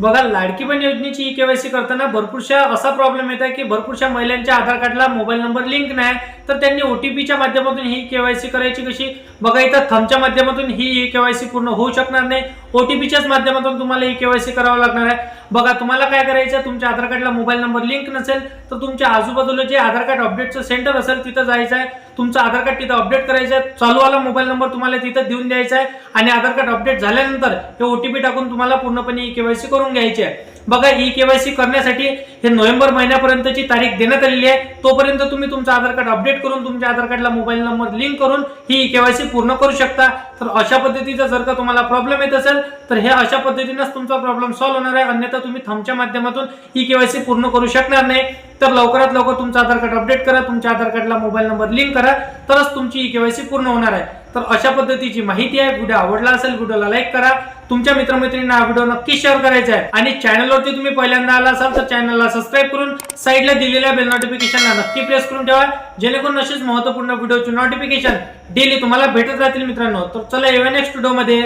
बघा, लाडकी बहीण योजनेची ई-केवायसी करताना भरपूरशा असा प्रॉब्लेम येत आहे की भरपूरशा महिलांच्या आधार कार्डला मोबाईल नंबर लिंक नाही, तर त्यांनी ओटीपीच्या माध्यमातून ही केवायसी करायची कशी? बघा, इथं थंबच्या माध्यमातून ही ई-केवायसी पूर्ण होऊ शकणार नाही. ओटीपीच्याच माध्यमातून तुम्हाला ई-केवायसी करावं लागणार आहे. बघा, तुम्हाला काय करायचं आहे, तुमच्या आधार कार्डला मोबाईल नंबर लिंक नसेल तर तुमच्या आजूबाजूला जे आधार कार्ड अपडेटचं सेंटर असेल तिथं जायचं आहे. तुमचं आधार कार्ड तिथं अपडेट करायचं आहे. चालूवाला मोबाईल नंबर तुम्हाला तिथं देऊन द्यायचा आहे आणि आधार कार्ड अपडेट झाल्यानंतर हे ओटीपी टाकून तुम्हाला पूर्णपणे ई-केवायसी करून घ्यायची आहे. बघा, ई-केवायसी करण्यासाठी हे नोव्हेंबर महिन्यापर्यंतची तारीख देण्यात आलेली आहे. तोपर्यंत तुम्ही तुमचं आधार कार्ड अपडेट करून तुमच्या आधार कार्डला मोबाईल नंबर लिंक करून ही ई-केवायसी पूर्ण करू शकता. तर अशा पद्धतीचा जर का तुम्हाला प्रॉब्लेम येत असेल तर हे अशा पद्धतीनेच तुमचा प्रॉब्लेम सॉल्व्ह होणार आहे. अन्यथा तुम्ही थंबच्या माध्यमातून ई-केवायसी पूर्ण करू शकणार नाही. तर लवकरात लवकर तुमचं आधार कार्ड अपडेट करा, तुमच्या आधार कार्डला मोबाईल नंबर लिंक करा, तरच तुमची ई-केवायसी पूर्ण होणार आहे. तर अशा पद्धतीची माहिती आहे. व्हिडिओ आवडला असेल व्हिडिओला लाईक करा, तुमच्या मित्रमैत्रिणींना हा व्हिडिओ नक्की शेअर करायचा आहे आणि चॅनलवरती तुम्ही पहिल्यांदा आला असाल तर चॅनलला सबस्क्राईब करून साईडला दिलेल्या बेल नोटिफिकेशनला नक्की प्रेस करून ठेवा, जेणेकरून अशीच महत्त्वपूर्ण व्हिडिओची नोटिफिकेशन डेली तुम्हाला भेटत राहतील मित्रांनो. तर चला, येऊया नेक्स्ट व्हिडिओमध्ये.